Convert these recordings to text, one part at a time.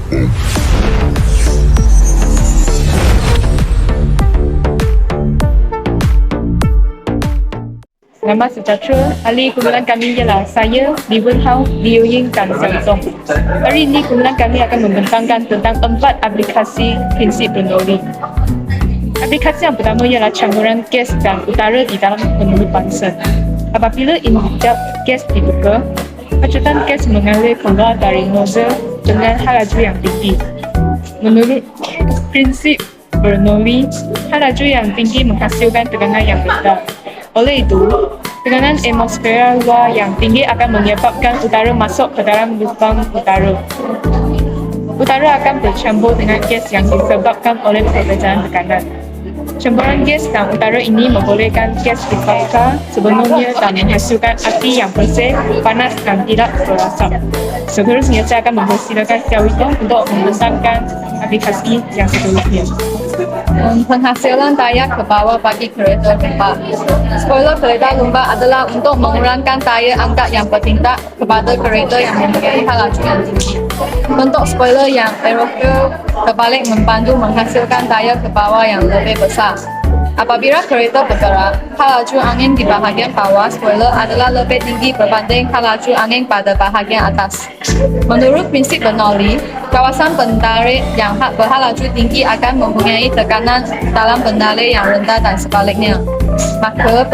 Nama sejahtera, ahli kumpulan kami ialah saya, Li Wen Hao, Liu Ying dan Xiao Zong. Hari ini kumpulan kami akan membentangkan tentang 4 aplikasi prinsip Bernoulli. Aplikasi yang pertama ialah campuran gas dan udara di dalam penurut bangsa. Apabila induk gas dibuka, pacutan gas mengalir keluar dari nozzle dengan laju yang tinggi. Menurut prinsip Bernoulli, laju yang tinggi menghasilkan tekanan yang rendah. Oleh itu, tekanan atmosfera luar yang tinggi akan menyebabkan udara masuk ke dalam lubang udara. Udara akan bercampur dengan gas yang disebabkan oleh perbezaan tekanan. Campuran gas dan udara ini membolehkan gas dibakar sebelumnya dan menghasilkan api yang bersih, panas dan tidak berasap. Seterusnya, saya akan mempersilakan Xiao Zong untuk membentangkan aplikasi yang seterusnya. Penghasilan daya ke bawah bagi kereta lomba. Spoiler kereta lomba adalah untuk mengurangkan daya angkat yang bertindak kepada kereta yang mempunyai laju yang tinggi. Bentuk spoiler yang aerofil terbalik membantu menghasilkan daya ke bawah yang lebih besar. Apabila kereta bergerak, laju angin di bahagian bawah spoiler adalah lebih tinggi berbanding laju angin pada bahagian atas. Menurut prinsip Bernoulli, kawasan pendarik yang berlaju tinggi akan mempunyai tekanan dalam pendarik yang rendah dan sebaliknya. Maka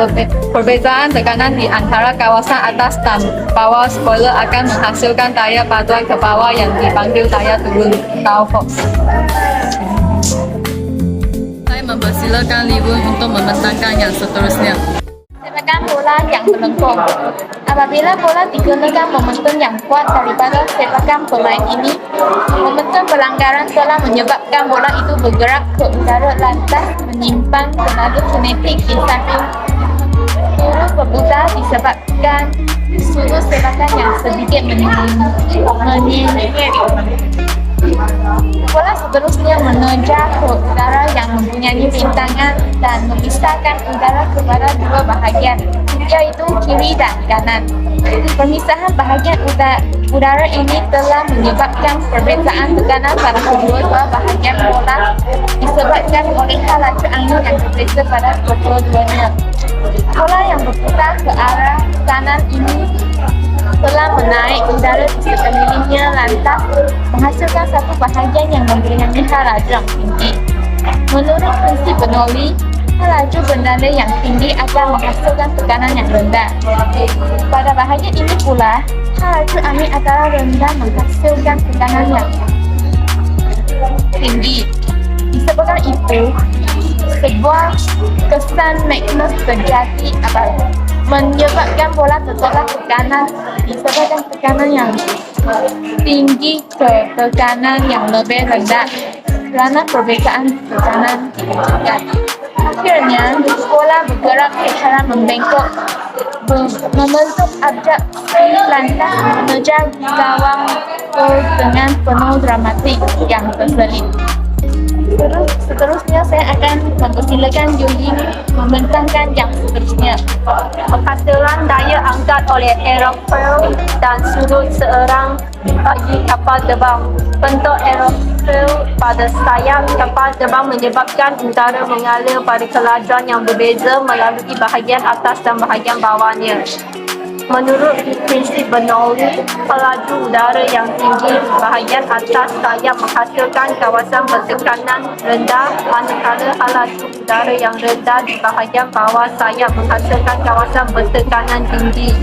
perbezaan tekanan di antara kawasan atas dan bawah spoiler akan menghasilkan daya paduan ke bawah yang dipanggil daya turun downforce. Saya mempersilakan Li Wen untuk membentangkan yang seterusnya. Sepakan bola yang melengkung. Apabila bola dikenakan momentum yang kuat daripada sepakan bola ini, momentum pelanggaran telah menyebabkan bola itu bergerak ke udara lantas menyimpan tenaga kinetik di samping turut berputar disebabkan sudut sepakan yang sedikit menyimpang. Bola seterusnya menerjang ke udara yang mempunyai rintangan dan memisahkan udara kepada dua bahagian, yaitu kiri dan kanan. Pemisahan bahagian udara ini telah menyebabkan perbezaan tekanan pada kedua-dua bahagian bola disebabkan oleh laju angin yang berbeza pada kedua-duanya. Bola yang berputar ke arah kanan ini telah menaik udara di sekelilingnya lantas menghasilkan satu bahagian yang mempunyai laju yang tinggi. Menurut prinsip Bernoulli, laju bendera yang tinggi akan menghasilkan tekanan yang rendah. Pada bahagian ini pula, laju angin antara rendah menghasilkan tekanan yang tinggi. Disebabkan itu, sebuah kesan magnet terjadi menyebabkan bola tertolak ke kanan disebabkan tekanan yang tinggi ke tekanan yang lebih rendah kerana perbezaan tekanan terjadi. Akhirnya, bola bergerak secara membengkok membentuk abjaksi lantas menerjang gawang gol dengan penuh dramatik yang terselip. Seterusnya saya akan mempersilakan Liu Ying membentangkan yang seterusnya. Penghasilan daya angkat oleh aerofil dan sudut seorang bagi kapal terbang. Bentuk aerofil pada sayap kapal terbang menyebabkan udara mengalir pada kelajuan yang berbeza melalui bahagian atas dan bahagian bawahnya. Menurut prinsip Bernoulli, laju udara yang tinggi di bahagian atas sayap menghasilkan kawasan bertekanan rendah, manakala laju udara yang rendah di bahagian bawah sayap menghasilkan kawasan bertekanan tinggi.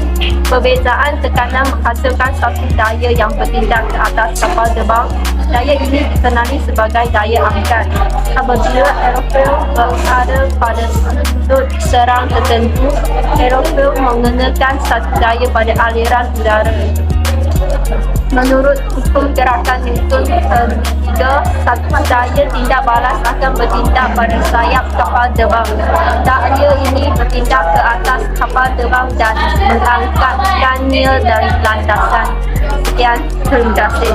Perbezaan tekanan menghasilkan satu daya yang bertindak ke atas kapal terbang. Daya ini dikenali sebagai daya angkat. Apabila aerofil berada pada sudut serang tertentu, aerofil mengenakan satu daya pada aliran udara. Menurut hukum gerakan Newton ketiga, satu daya tindak balas akan bertindak pada sayap kapal terbang. Daya ini bertindak ke atas kapal terbang dan mengangkatkannya dari landasan. Sekian, terima kasih.